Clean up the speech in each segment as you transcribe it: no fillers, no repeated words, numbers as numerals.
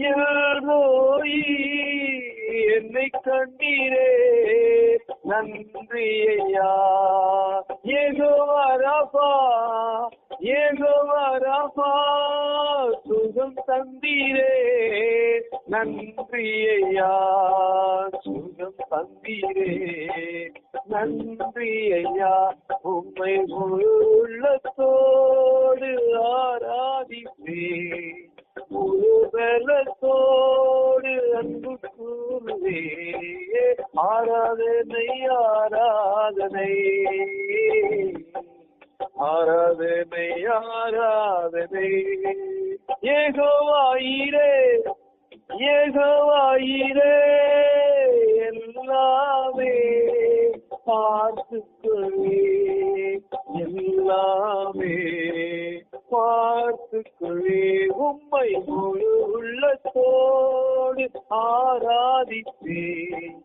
எல்ரோயி என்னை கண்டீரே நன்றி ஐயா. யெகோவா ராபா, யெகோவா ராபா சுகம் தந்தீரே நன்றி ஐயா. சுகம் தந்தீரே நன்றி ஐயா. உம்மை முழு உள்ளத்தோடு ஆராதிப்பேன், முழு பலத்தோடு அன்பு கூறுவே. ஆராதனை ஆராதனை ஆராதனை ஆராதனை. யெகோவா ஈரே, யெகோவா ஈரே எல்லாமே பார்த்துக்கொள்ளே, எல்லாமே பார்த்துக்கொள்ளே. உம்மை முழு உள்ளத்தோடு ஆராதிப்பேன்,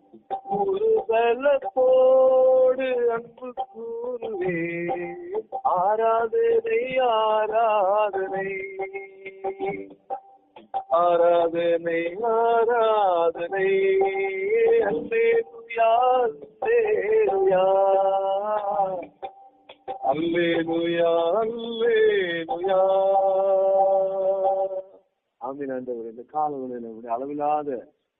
முழு பலத்தோடு அன்பு கூறுவே. ஆராதனை ஆராதனை ஆராதனை ஆராதனை. அல்லேலூயா அல்லேலூயா அல்லேலூயா அல்லேலூயா. ஆமென். ஆண்டவரே, இந்த காலவெளியில அளவில்லாத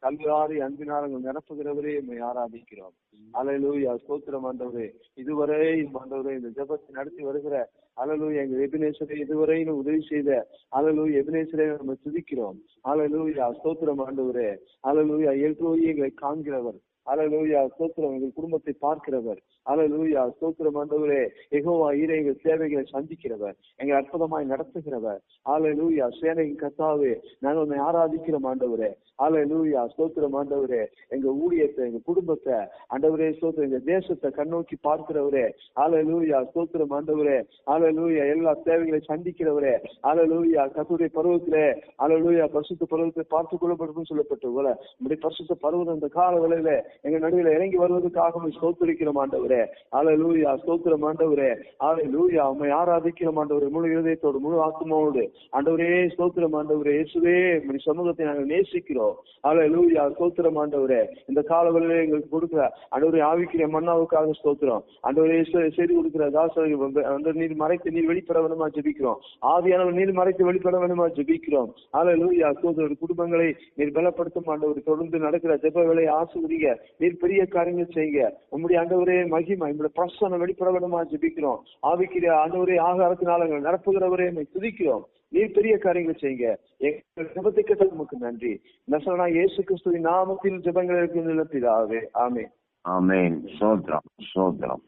கல்வாரி அன்பினாரங்கள் நிரப்புகிறவரே நம்மை ஆராதிக்கிறோம். அல்லேலூயா, ஸ்தோத்திரம் ஆண்டவரே. இதுவரை ஆண்டவரே இந்த ஜெபத்தை நடத்தி வருகிற அல்லேலூயா எங்க எபினேசரை இதுவரை உதவி செய்த அல்லேலூயா எபினேசரை நம்ம துதிக்கிறோம். அல்லேலூயா, ஸ்தோத்திரம் ஆண்டவரே. அல்லேலூயா, எல்ரோயி எங்களை காண்கிறவர். அல்லேலூயா, ஸ்தோத்திரம் எங்கள் குடும்பத்தை பார்க்கிறவர். அல்லேலூயா, ஸ்தோத்திரம் ஆண்டவரே. யெகோவா ஈரே எங்கள் சேவைகளை சந்திக்கிறவர், எங்களை அற்புதமாய் நடத்துகிறவர். அல்லேலூயா, சேனையின் கர்த்தாவே நாங்கள் உன்னை ஆராதிக்கிறோம் ஆண்டவரே. அல்லேலூயா, ஸ்தோத்திரம் ஆண்டவரே. எங்க ஊழியத்தை, எங்க குடும்பத்தை ஆண்டவரே, ஸ்தோத்திரம் எங்க தேசத்தை கண்ணோக்கி பார்க்கிறவரே. அல்லேலூயா, ஸ்தோத்திரம் ஆண்டவரே. அல்லேலூயா, எல்லா தேவைகளை சந்திக்கிறவரே. அல்லேலூயா, கர்த்தருடைய பருவத்திலே அல்லேலூயா பரிசுத்த பருவத்தை பார்த்துக் கொள்ளப்படும் சொல்லப்பட்ட போல நம்முடைய பரிசுத்த பருவம் இந்த கால வேளையில எங்க நடுவில் இறங்கி வருவதற்காக ஸ்தோத்திரிக்கிறோம் ஆண்டவரே. அல்லேலூயா, ஸ்தோத்திரம் ஆண்டவரே. அல்லேலூயா, உம்மை ஆராதிக்கிறோம் ஆண்டவரே, முழு இதயத்தோடு முழு ஆத்துமாவோடு ஆண்டவரே. ஸ்தோத்திரம் ஆண்டவரே. இயேசுவே, உம்முடைய சமூகத்தை நாங்கள் நேசிக்கிறோம். அல்லேலூயா, ஸ்தோத்திரம் ஆண்டவரே. இந்த காலவெளியிலே எங்களுக்கு கொடுக்கிற ஆண்டவரே ஆவிக்கிற மன்னாவுக்காக ஸ்தோத்திரம் ஆண்டவரே. செய்து கொடுக்கிற தாசர்கள் நீர் மறைத்து நீர் வெளிப்பட வேணுமா ஜெபிக்கிறோம். ஆவியானவர் நீர் மறைத்து வெளிப்பட வேணுமா ஜெபிக்கிறோம். அல்லேலூயா, ஸ்தோத்திரம். குடும்பங்களை நீர் பலப்படுத்தும் ஆண்டவர். தொடர்ந்து நடக்கிற ஜெப வேளையை ஆசீர்வதிங்க. நீர் பெரிய காரியங்கள் செய்யுங்க. உம்முடைய ஆண்டவரே மகிமை உம்முடைய பிரசன்னம் வெளிப்பட வேண்டுமா ஜெபிக்கிறோம். ஆவிக்கிற ஆண்டவரே ஆகாரத்தினால நிரப்புகிறவரே துதிக்கிறோம். நீர் பெரிய காரியங்கள் செய்யுங்க. எங்கள் ஜெபத்தை கேட்ட நமக்கு நன்றி. நசரேயனாகிய இயேசு கிறிஸ்துவின் நாமத்தில் ஜெபங்களுக்கு நிலப்பிதாவே. ஆமென். ஆமென். ஸ்தோத்திரம் ஸ்தோத்திரம்.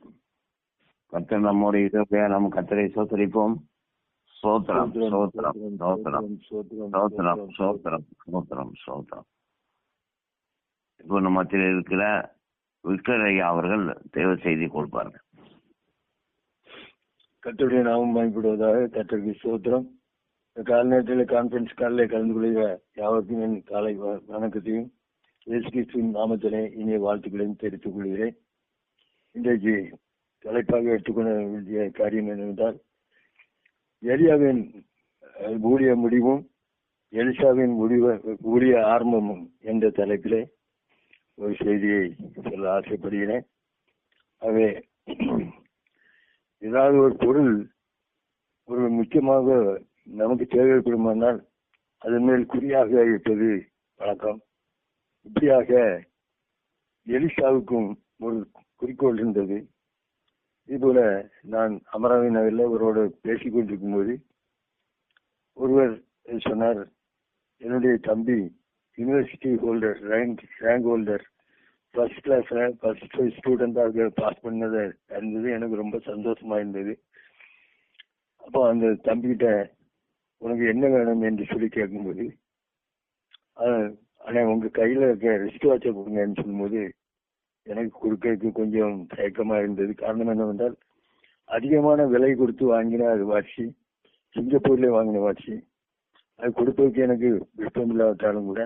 கர்த்தர் நம்முடைய இதோடைய நாம் கர்த்தரை ஸ்தோத்திரிப்போம். ஸ்தோத்திரம் ஸ்தோத்திரம் ஸ்தோத்திரம் ஸ்தோத்திரம் ஸ்தோத்திரம் ஸ்தோத்திரம் ஸ்தோத்திரம். இப்போ நம்ம மத்தியில் இருக்கிற விக்டர் ஐயா அவர்கள் தேவ செய்தி கொடுப்பார்கள். கர்த்தருடைய நாமம் பயன்படுவதாக. கர்த்தருக்கு ஸ்தோத்திரம். கால நேரத்தில் கான்ஃபரன்ஸ் காலில் கலந்து கொள்கிற யாவருக்கும் என் காலை வணக்கத்தையும் இயேசு கிறிஸ்துவின் நாமத்திலே இனிய வாழ்த்துக்களையும் தெரிவித்துக் கொள்கிறேன். இன்றைக்கு தலைப்பாக எடுத்துக்கொள்ள வேண்டிய காரியம் என்னவென்றால், எலியாவின் ஊழிய முடிவும் எலிசாவின் ஊழிய ஆரம்பமும் என்ற தலைப்பிலே ஒரு செய்தியை சொல்ல ஆசைப்படுகிறேன். ஆகவே ஏதாவது ஒரு பொருள் ஒரு முக்கியமாக நமக்கு தேவைப்படுமானால் அதன் மேல் குறியாக இருப்பது வழக்கம். இப்படியாக எலிசாவுக்கும் ஒரு குறிக்கோள் இருந்தது. இதுபோல நான் அமராவதி நகரில் ஒருவரோடு பேசிக் கொண்டிருக்கும் போது ஒருவர் சொன்னார், என்னுடைய தம்பி university holder, rank holder, first கிளாஸ்ல ஃபர்ஸ்ட் ஸ்டூடெண்டாக பாஸ் பண்ணது இருந்தது. எனக்கு ரொம்ப சந்தோஷமா இருந்தது. அப்போ அந்த தம்பிகிட்ட உனக்கு என்ன வேணும் என்று சொல்லி கேட்கும்போது, ஆனால் உங்க கையில இருக்க ரிஸ்ட் வாட்சை கொடுங்கன்னு சொல்லும்போது எனக்கு கொடுக்கறதுக்கு கொஞ்சம் தயக்கமா இருந்தது. காரணம் என்னவென்றால், அதிகமான விலை கொடுத்து வாங்கின அது வாட்சி, சிங்கப்பூர்ல வாங்கின வாட்சி, அது கொடுப்பதற்கு எனக்கு விருப்பம் இல்லாவிட்டாலும் கூட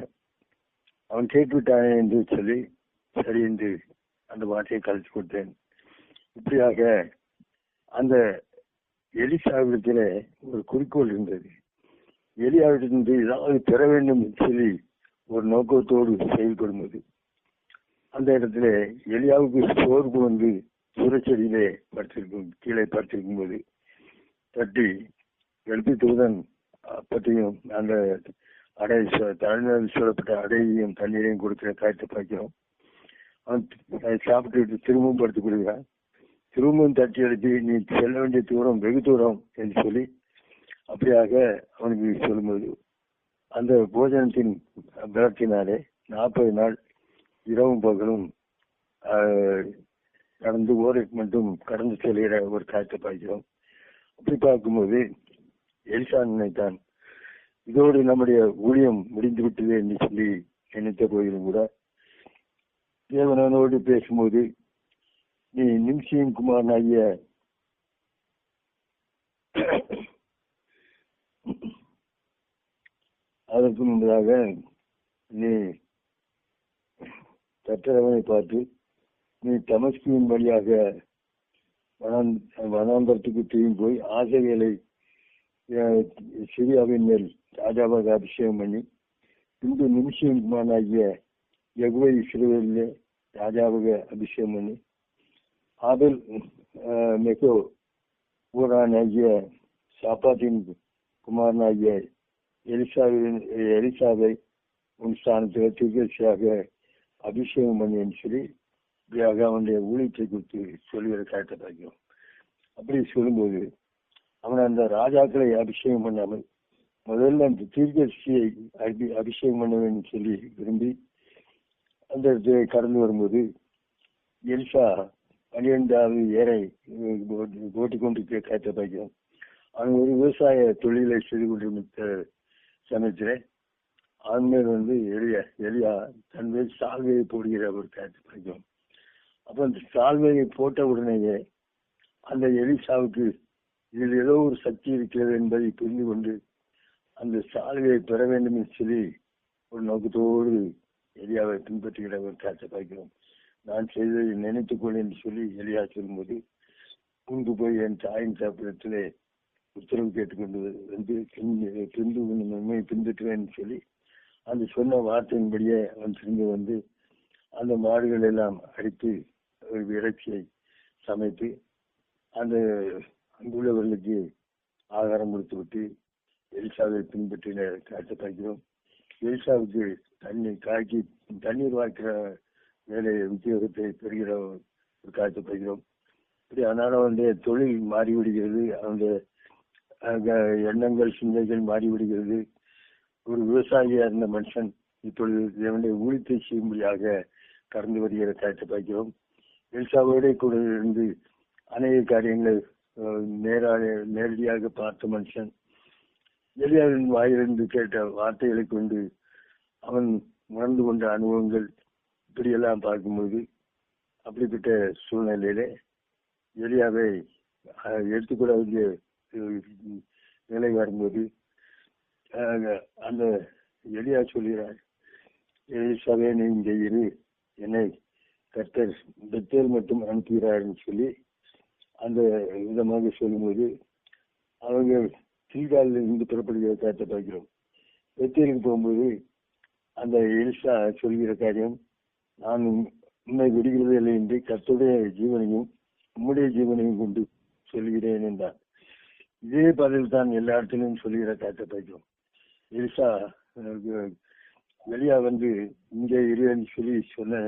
அவன் கேட்டுவிட்டானே என்று சொல்லி சரி என்று அந்த வாட்சியை கழிச்சு கொடுத்தேன். இப்படியாக அந்த எலிசாவிடத்திலே ஒரு குறிக்கோள் இருந்தது. எலியாவிலிருந்து ஏதாவது பெற வேண்டும் என்று சொல்லி ஒரு நோக்கத்தோடு செயல்படும்போது அந்த இடத்துல எலியாவுக்கு சோர்வு வந்து சூரச்செடியிலே கீழே படுத்திருக்கும் போது தட்டி எழுப்பி தூதன் பற்றியும் அந்த அடை தலைநகரில் சொல்லப்பட்ட அடையையும் தண்ணீரையும் கொடுக்கிற காய்ச்சி பார்க்கிறோம். அவன் சாப்பிட்டு திரும்பவும் படுத்துக் கொள்கிறான். திரும்பவும் தட்டி எழுப்பி நீ செல்ல வேண்டிய தூரம் வெகு தூரம் என்று சொல்லி அப்படியாக அவனுக்கு சொல்லும்போது அந்த போஜனத்தின் பலத்தினாலே 40 நாள் இரவும் பகலும் கடந்து ஓருக்கு மட்டும் கடந்து செல்கிற ஒரு காய்ச்சை பார்க்கிறோம். அப்படி பார்க்கும்போது எலிசா நினைத்தான், இதோடு நம்முடைய ஊழியம் முடிந்து விட்டது என்று சொல்லி நினைத்த போதிலும் கூட தேவனோடு பேசும்போது நீ நிம்சியின் குமாரனாகிய அதற்கு முன்பதாக நீ கற்றவனை பார்த்து நீ தமஸ்கியின் வழியாக வனாந்தரத்துக்கு திரும்பி போய் ஆசைகளை சிரியாவின் மேல் ராஜாவாக அபிஷேகம் பண்ணி பின்பு நிமிஷியின் குமாரனாகிய யெகோவா இஸ்ரவேலிலே ராஜாவாக அபிஷேகம் பண்ணி ஆபேல் மெகோ ஊரானாகிய சாப்பாத்தின் குமாரனாகிய எலிசாவை உன் ஸ்தானத்தில் தீர்க்கதரிசியாக அபிஷேகம் பண்ணி சொல்லி அவனுடைய ஊழியத்தை குறித்து சொல்லுகிற காட்ட பார்க்கிறோம். அப்படி சொல்லும்போது அவன் அந்த ராஜாக்களை அபிஷேகம் பண்ணாமல் முதல்ல அந்த தீர்க்கதரிசியை அபிஷேகம் பண்ண வேண்டும் சொல்லி விரும்பி அந்த இடத்தை கடந்து வரும்போது எலிசா 12வது ஏரை ஓட்டிக் கொண்டிருக்கிற காட்ட பார்க்கிறோம். அவன் ஒரு விவசாய தொழிலை செய்து கொண்டிருந்த சமயத்தில் அவன் மேல் வந்து எலியா தன் மேல் சால்வையை போடுகிற ஒரு காட்சி பார்க்கிறோம். அப்ப அந்த சால்வையை போட்ட உடனேயே அந்த எலிசாவுக்கு இதில் ஏதோ ஒரு சக்தி இருக்கிறது என்பதை புரிந்து கொண்டு அந்த சால்வையை பெற வேண்டும் என்று சொல்லி ஒரு நோக்கத்தோடு எலியாவை பின்பற்றுகிற ஒரு காட்சி பார்க்கிறோம். நான் செய்ததை நினைத்துக்கொள் என்று சொல்லி எலியா சொல்லும்போது முன்பு போய் என் தாயின் சாப்பிடத்திலே உத்தரவு கேட்டுக்கொண்டு வந்து பின்பற்றுவேன் சொல்லி அந்த சொன்ன வார்த்தையின்படியே அவன் திரும்பி வந்து அந்த மாடுகள் எல்லாம் அடித்து இறைச்சியை சமைத்து அந்த அங்குள்ளவர்களுக்கு ஆகாரம் கொடுத்து விட்டு எலிசாவை பின்பற்றின காட்சி பார்க்கிறோம். எலிசாவுக்கு தண்ணீர் வாய்க்கிற வேலை உத்தியோகத்தை பெறுகிற ஒரு காட்சி பார்க்கிறோம். இப்படி அதனால அவனுடைய தொழில் மாறிவிடுகிறது, அவனுடைய எண்ணங்கள் சிந்தைகள் மாறிவிடுகிறது. ஒரு விவசாயியா இருந்த மனுஷன் இப்பொழுது தேவனுடைய ஊழியத்தை செய்யும்படியாக கடந்து வருகிற காட்சி பார்க்கிறோம். எலிசாவோட கூட இருந்து அநேக காரியங்களை நேரடியாக பார்த்த மனுஷன் எலியாவின் வாயிலிருந்து கேட்ட வார்த்தைகளை கொண்டு அவன் உணர்ந்து கொண்ட அனுபவங்கள் இப்படியெல்லாம் பார்க்கும்போது அப்படிப்பட்ட சூழ்நிலையில எலியாவை எடுத்துக்கூட வேண்டிய நிலை வரும்போது அந்த எலியா சொல்கிறார், எலிசாவே நீ இங்கே இரு, என்னை கர்த்தர் பெத்தேல் மட்டும் அனுப்புகிறார்னு சொல்லி அந்த விதமாக சொல்லும்போது அவங்க கீழ்காலில் இருந்து புறப்படுகிற காரியத்தை பார்க்கிறோம். பெத்தேலுக்கு போகும்போது அந்த எலிசா சொல்கிற காரியம், நான் உண்மை விடுகிறது இல்லை என்று கர்த்தருடைய ஜீவனையும் உம்முடைய ஜீவனையும் கொண்டு சொல்கிறேன் என்றார். இதே பதில் தான் எல்லா இடத்திலும் சொல்கிற காரியத்தை பார்க்கிறோம். எலிசா வெளியா வந்து இங்கே இருன்னு சொல்லி சொன்ன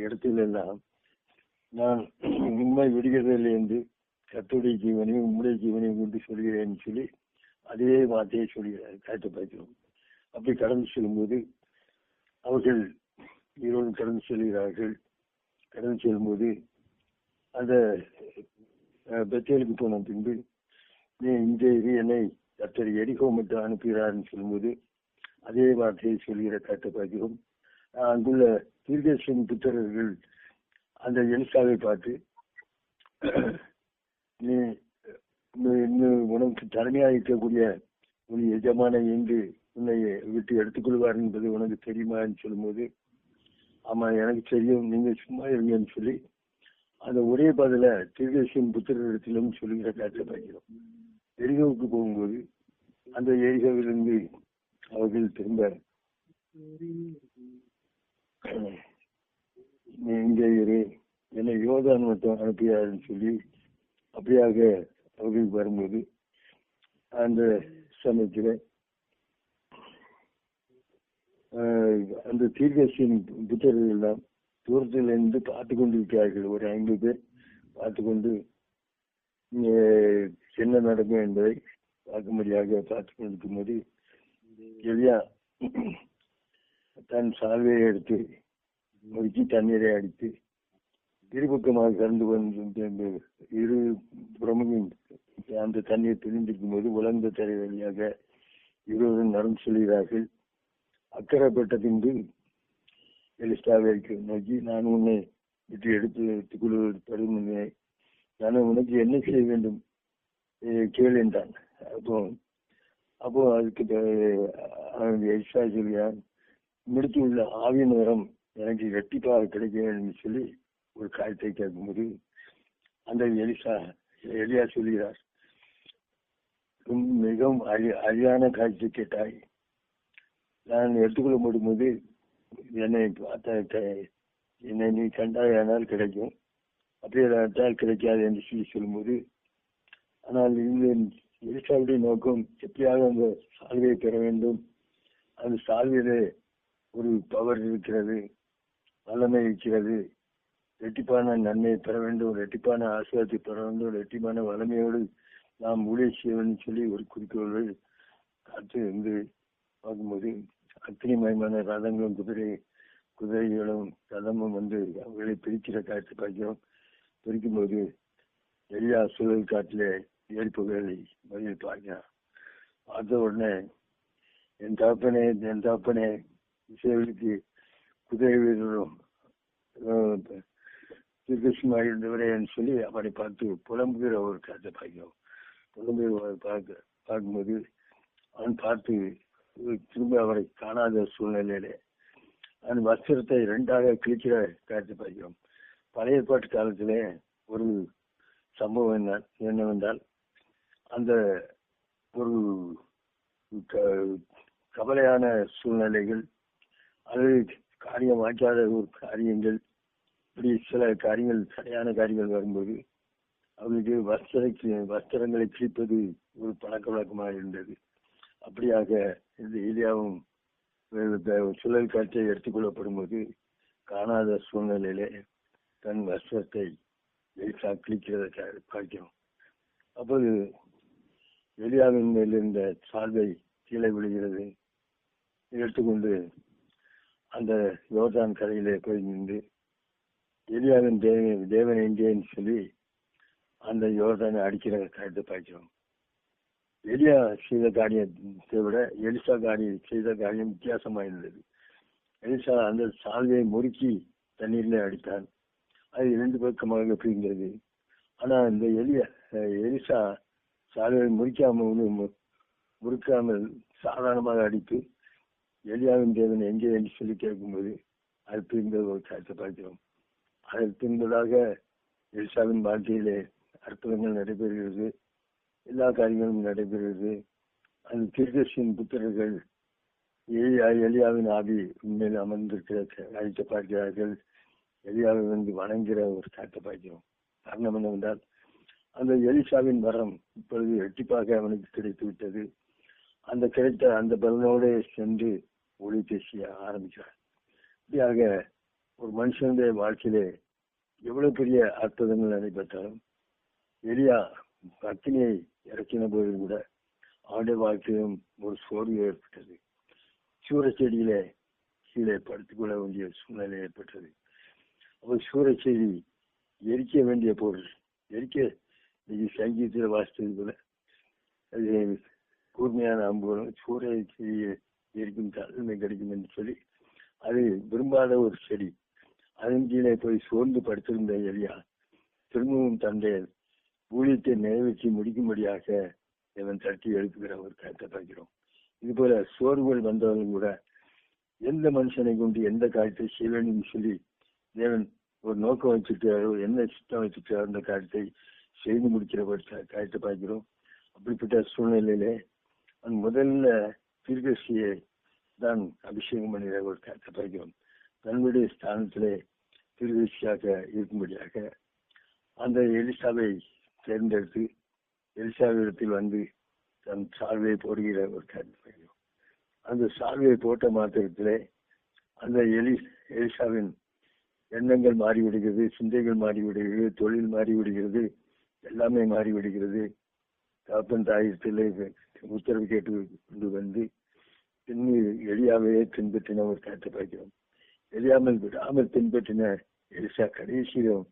இடத்துல எல்லாம் நான் உண்மை விடுகிறதில்லை என்று கர்த்தருடைய ஜீவனையும் உம்முடைய ஜீவனையும் கொண்டு சொல்கிறேன்னு சொல்லி அதே வார்த்தையை சொல்கிறார் காட்ட பார்க்கிறோம். அப்படி கடந்து செல்லும்போது அவர்கள் ஈரோடு கடந்து செல்கிறார்கள். கடந்து செல்லும்போது அந்த பெத்தேலுக்கு போன பின்பு நீ இங்கே இரு, என்னை கர்த்தர் எரிகோ மட்டும் அனுப்புகிறார்னு சொல்லும்போது அதே வார்த்தையை சொல்கிற காட்ட பார்க்கிறோம். அங்குள்ள தீர்க்கதரிசியின் புத்திரர்கள் அந்த எலிசாவை பார்த்து நீ உனக்கு தலைமையாக இருக்கக்கூடிய உன் எஜமான என்று உன்னை விட்டு எடுத்துக்கொள்வார் என்பது உனக்கு தெரியுமான்னு சொல்லும்போது ஆமா எனக்கு தெரியும், நீங்க சும்மா இருங்கன்னு சொல்லி அந்த ஒரே பதில தீர்க்கதரிசியின் புத்திரத்திலும் சொல்லுகிற காட்சியை பார்க்கிறோம். எரிகோவுக்கு போகும்போது அந்த எரிகோவிலிருந்து அவர்கள் திரும்ப இங்கே இரு, என்னை யோர்தான் மட்டும் அனுப்பியாருன்னு சொல்லி அப்படியாக அவர்கள் வரும்போது அந்த சமயத்தில் அந்த தீர்க்கதரிசியின் புத்தர்கள் எல்லாம் தூரத்தில் இருந்து பார்த்து கொண்டிருக்கிறார்கள். ஒரு 50 பேர் பார்த்து கொண்டு என்ன நடக்கும் என்பதை பார்க்கும்படியாக பார்த்து கொண்டிருக்கும் போது எலியா தன் சால்வையை எடுத்து முறுக்கி தண்ணீரை அடித்து இருபக்கமாக கலந்து வந்து இரு புறமும் அந்த தண்ணீர் பிரிந்திருக்கும் போது உலர்ந்த தரை வழியாக இருவரும் நடந்து செல்கிறார்கள். அக்கறைப்பட்ட பின்பு எலிசாவை நோக்கி, நான் உன்னை விட்டு எடுத்துக் கொள்வதும் நான் உனக்கு என்ன செய்ய வேண்டும் கேள் என்றான். அப்போ அதுக்கு எலிசா சொல்கிறான், முடித்து உள்ள ஆவியின் வரம் எனக்கு இரட்டிப்பாக கிடைக்க வேண்டும் சொல்லி ஒரு காரியத்தை கேட்கும்போது அந்த எலியா சொல்கிறார், மிகவும் அரியான காரியத்தை கேட்டாய். நான் எடுத்துக்கொள்ள முடியும்போது என்னை நீ கண்டாயானால் கிடைக்கும், அப்படியே கிடைக்காது என்று சொல்லி சொல்லும்போது, ஆனால் எலிசாவுடைய நோக்கம் எப்படியாக அந்த சால்வையை பெற வேண்டும், அந்த சால்வையிலே ஒரு பவர் இருக்கிறது, வல்லமை இருக்கிறது, ரெட்டிப்பான நன்மையை பெற வேண்டும், ரெட்டிப்பான ஆசீர்வாதத்தை பெற வேண்டும், ரெட்டிப்பான வல்லமையோடு நாம் ஊழியம் செய்ய வேண்டும் சொல்லி ஒரு குறிக்கோள்கள் காத்து இருந்து பார்க்கும்போது அக்னிமயமான ரதங்களும் குதிரைகளும் ரதமும் வந்து அவர்களை பிரிக்கிற காட்சி பார்க்கிறோம். பிரிக்கும்போது எலியா சுழல் காட்டிலே ஏற்புகளை பதில் பார்க்கிறான். பார்த்த உடனே என் தகப்பனே இஸ்ரவேலுக்கு குதிரை வீரரும் திருஷ்ணமாக இருந்தவரே என்று சொல்லி அவனை பார்த்து புலம்புகிற ஒரு காட்சி பார்க்கிறோம். பார்க்கும்போது அவன் பார்த்து திரும்ப அவரை காணாத சூழ்நிலையிலே அந்த வஸ்திரத்தை 2ஆக கிழிக்கிற காட்சி பார்க்கிறோம். பழைய ஏற்பாட்டு காலத்திலே ஒரு சம்பவம் என்னவென்றால், அந்த ஒரு கவலையான சூழ்நிலைகள் அல்லது காரியம் வாய்க்காத ஒரு காரியங்கள், இப்படி சில காரியங்கள் சரியான காரியங்கள் வரும்போது அவர்களுக்கு வஸ்திரங்களை கிழிப்பது ஒரு பழக்க வழக்கமாக இருந்தது. அப்படியாக இந்த எலியாவும் சுழல் காற்றை எடுத்துக்கொள்ளப்படும் போது காணாத சூழ்நிலையிலே தன் வஸ்திரத்தை எலிசா கிழிக்கிறத பார்க்கிறோம். அப்போது எலியாவின் மேல் இருந்த சால்வை கீழே விழுகிறது. எடுத்துக்கொண்டு அந்த யோர்தான் கரையிலே போய் நின்று எலியாவின் தேவன் எங்கேன்னு சொல்லி அந்த யோர்தானை அடிக்கிற காரியத்தை பார்க்கிறோம். எலியா செய்த காரியத்தை விட எலிசா செய்த காரியம் வித்தியாசமா இருந்தது. எலிசா அந்த சால்வையை முறுக்கி தண்ணீரில் அடித்தான். அது 2 பக்கமாக பிரிந்தது. ஆனா இந்த எலிசா சால்வையை முறுக்காமல் சாதாரணமாக அடித்து எலியாவின் தேவன் எங்கே என்று சொல்லி கேட்கும்போது அது பிரிந்த ஒரு காரியத்தை பார்க்கிறோம். அதற்கு பின்பதாக எலிசாவின் வாழ்க்கையிலே அற்புதங்கள் நடைபெறுகிறது, எல்லா காரியங்களும் நடைபெறுகிறது. அந்த தீர்க்கதரிசியின் புத்திரர்கள் எலியாவின் ஆவி உண்மையில் அமர்ந்திருக்கிற காரியத்தை பார்க்கிறார்கள். எலியாவை வந்து வணங்குகிற ஒரு காரியத்தை பார்க்கிறோம். காரணம் என்னவென்றால், அந்த எலிசாவின் வரம் இப்பொழுது இரட்டிப்பாக அவனுக்கு கிடைத்து விட்டது. அந்த கிடைத்த அந்த பலனோடு சென்று ஊழியத்தை செய்ய ஆரம்பிக்கிறார். இப்படியாக ஒரு மனுஷனுடைய வாழ்க்கையிலே எவ்வளவு பெரிய அற்புதங்கள் நடைபெற்றாலும் எலியா அக்கினியை இறக்கின போது கூட அவனுடைய வாழ்க்கையிலும் ஒரு சோர்வு ஏற்பட்டது. சூரச்செடியிலே கீழே படுத்துக்கொள்ள வேண்டிய சூழ்நிலை ஏற்பட்டது. அப்போ சூரச்செடி எரிக்க வேண்டிய பொருள், இன்னைக்கு சங்கீதத்தில் வாசித்தது போல அது கூர்மையான அம்புகளும் சூரச்செடியை எரிக்கும் தன்மை கிடைக்கும் என்று சொல்லி அது விரும்பாத ஒரு செடி. அதன் கீழே போய் சோர்ந்து படுத்திருந்த எலியா திரும்பவும் தந்தைய ஊழியத்தை நிறைவேற்றி முடிக்கும்படியாக தேவன் தட்டி எழுப்புகிற ஒரு கருத்தை பார்க்கிறோம். இது போல சோர்வுகள் வந்தவர்கள் கூட எந்த மனுஷனை கொண்டு எந்த காரியத்தை செய்ய வேண்டும் சொல்லி தேவன் ஒரு நோக்கம் வச்சுட்டாரோ, என்ன சித்தம் வச்சுட்டாரோ அந்த காரியத்தை செய்து முடிக்கிற ஒரு காரியத்தை பார்க்கிறோம். அப்படிப்பட்ட சூழ்நிலையிலே முதல்ல தீர்க்கதரிசியை தான் அபிஷேகம் பண்ணுகிற ஒரு கருத்தை பார்க்கிறோம். தன்னுடைய ஸ்தானத்திலே தீர்க்கதரிசியாக இருக்கும்படியாக அந்த எலிசாவை தேர்ந்தெடுத்து எலிசாவிடத்தில் வந்து தன் சால்வையை போடுகிற ஒரு கருத்தை பார்க்கிறோம். அந்த சால்வையை போட்ட மாத்திரத்திலே அந்த எலிசாவின் எண்ணங்கள் மாறிவிடுகிறது, சிந்தைகள் மாறிவிடுகிறது, தொழில் மாறிவிடுகிறது, எல்லாமே மாறிவிடுகிறது. தகப்பன் தாயத்திலே உத்தரவு கேட்டு கொண்டு வந்து எலியாவையே பின்பற்றின ஒரு கருத்தை பார்க்கிறோம். எலியாமல் விடாமல் பின்பற்றின எலிசா கடைசியிலும்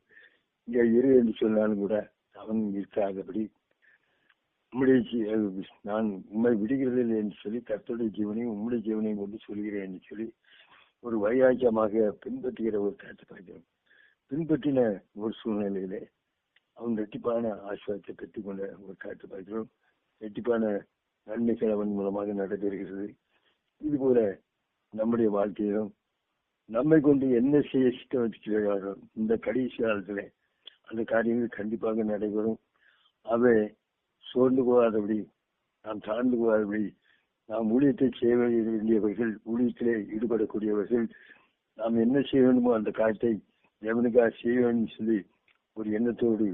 இங்க இரு என்று சொன்னாலும் கூட அவன் இருக்காதபடி நான் உண்மை விடுகிறதில்லை என்று சொல்லி கர்த்தருடைய ஜீவனையும் உம்முடைய ஜீவனையும் கொண்டு சொல்கிறேன் என்று சொல்லி ஒரு வைராக்கியமாக பின்பற்றுகிற ஒரு கருத்தை பார்க்கிறோம். பின்பற்றின ஒரு சூழ்நிலையிலே அவன் ரெட்டிப்பான ஆசிரியத்தை பெற்றுக்கொண்ட ஒரு கருத்தை பார்க்கிறோம். ரெட்டிப்பான நன்மைகள் அவன் மூலமாக நடைபெறுகிறது. இது போல நம்முடைய வாழ்க்கையிலும் நம்மை கொண்டு என்ன செய்ய சித்தம் வச்சுக்கிறாரோ இந்த கடைசி காலத்துல அந்த காரியங்கள் கண்டிப்பாக நடைபெறும். அவை சோர்ந்து போகாதபடி, நாம் தாழ்ந்து போகாதபடி, நாம் ஊழியத்தை செய்ய வேண்டியவர்கள், ஊழியத்திலே ஈடுபடக்கூடியவர்கள், நாம் என்ன செய்ய வேண்டுமோ அந்த காரியத்தை தேவனுக்காக செய்ய வேண்டும் சொல்லி ஒரு எண்ணத்தோடு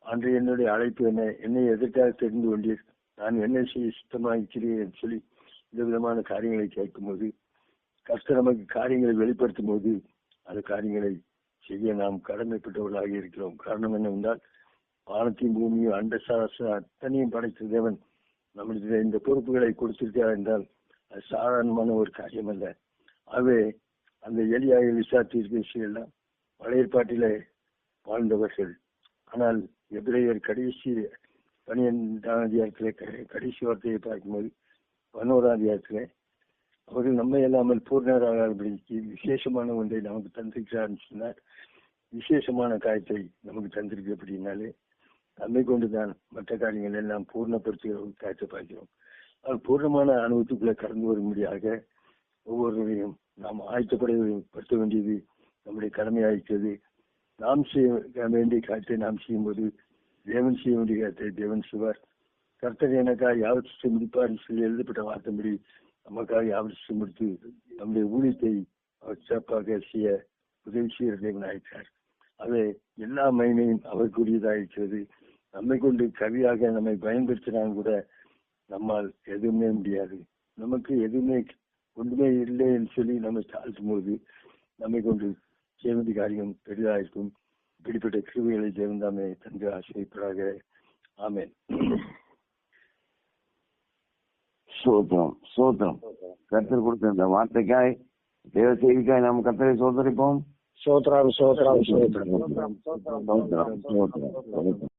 அன்றைய என்னுடைய அழைப்பு என்னை எதற்காக தெரிந்து கொண்டீர், நான் என்ன செய்ய சுத்தமாகிறேன் என்று சொல்லி இந்த விதமான காரியங்களை கேட்கும்போது கர்த்தர் நமக்கு காரியங்களை வெளிப்படுத்தும் போது அந்த காரியங்களை செய்ய நாம் கடமைப்பட்டவர்களாக இருக்கிறோம். காரணம் என்னவென்றால் வானத்தையும் பூமியும் அண்ட சாஸ்திரம் அத்தனையும் படைத்த தேவன் நம்மளுக்கு இந்த பொறுப்புகளை கொடுத்திருக்கிறார் என்றால் அது சாதாரணமான ஒரு காரியம் அல்ல. ஆகவே அந்த எலியா எலிசா தீர்க்கதரிசிகள் பழைய ஏற்பாட்டிலே வாழ்ந்தவர்கள். ஆனால் எபிரேயர் கடைசி 12ஆம் அதிகாரத்திலே கடைசி வார்த்தையை பார்க்கும்போது 11ஆம் அதிகாரத்திலே அவர்கள் நம்மை இல்லாமல் பூர்ணராகாதபடிக்கு விசேஷமான ஒன்றை நமக்கு தந்திருக்கிறார்னு சொன்னார். விசேஷமான காரியத்தை நமக்கு தந்திருக்கிறபடினாலே நம்மை கொண்டுதான் மற்ற காரியங்கள் எல்லாம் பூர்ணப்படுத்துகிற ஒரு காரியத்தை பார்க்கிறோம். அது பூர்ணமான அனுபவத்துக்குள்ளே கடந்து வரும்படியாக ஒவ்வொருவரையும் நாம் ஆயத்தப்படுத்த வேண்டியது நம்முடைய கடமையாகிறது. நாம் செய்ய வேண்டிய காரியத்தை நாம் செய்யும்போது தேவன் செய்ய வேண்டிய காரியத்தை தேவன் செய்வார். கர்த்தர் எனக்காக யாவற்றை முடிப்பார் சொல்லி எழுதப்பட்ட வார்த்தைப்படி நமக்காக யாவற்றை முடித்து நம்முடைய ஊழியத்தை அவர் சிறப்பாக செய்ய உதவி செய்கிற தேவன் ஆயிட்டார். அதை எல்லா மகிமையும் அவருக்குரியதாக இருக்கிறது. நம்மை கொண்டு கவியாக நம்மை பயன்படுத்தினாலும் கூட நம்மால் எதுவுமே முடியாது. நமக்கு எதுவுமே ஒன்றுமே இல்லை என்று சொல்லி நம்மை தாழ்த்தும் போது நம்மை கொண்டு செய்வது காரியம் பெரிதாக இருக்கும். இப்படிப்பட்ட கிருபைகளை தேவன்தாமே தந்து ஆசிரியப்படாக. ஆமென். சோத்திரம் சோத்திரம். கர்த்தர் கொடுத்த இந்த வார்த்தைக்காய் தேவ செய்திக்காய் நாம் கர்த்தரை சோதரிப்போம். சோத்ரம் சோத்ரம் சோத்ரம் சோத்திரம் சோத்திரம்.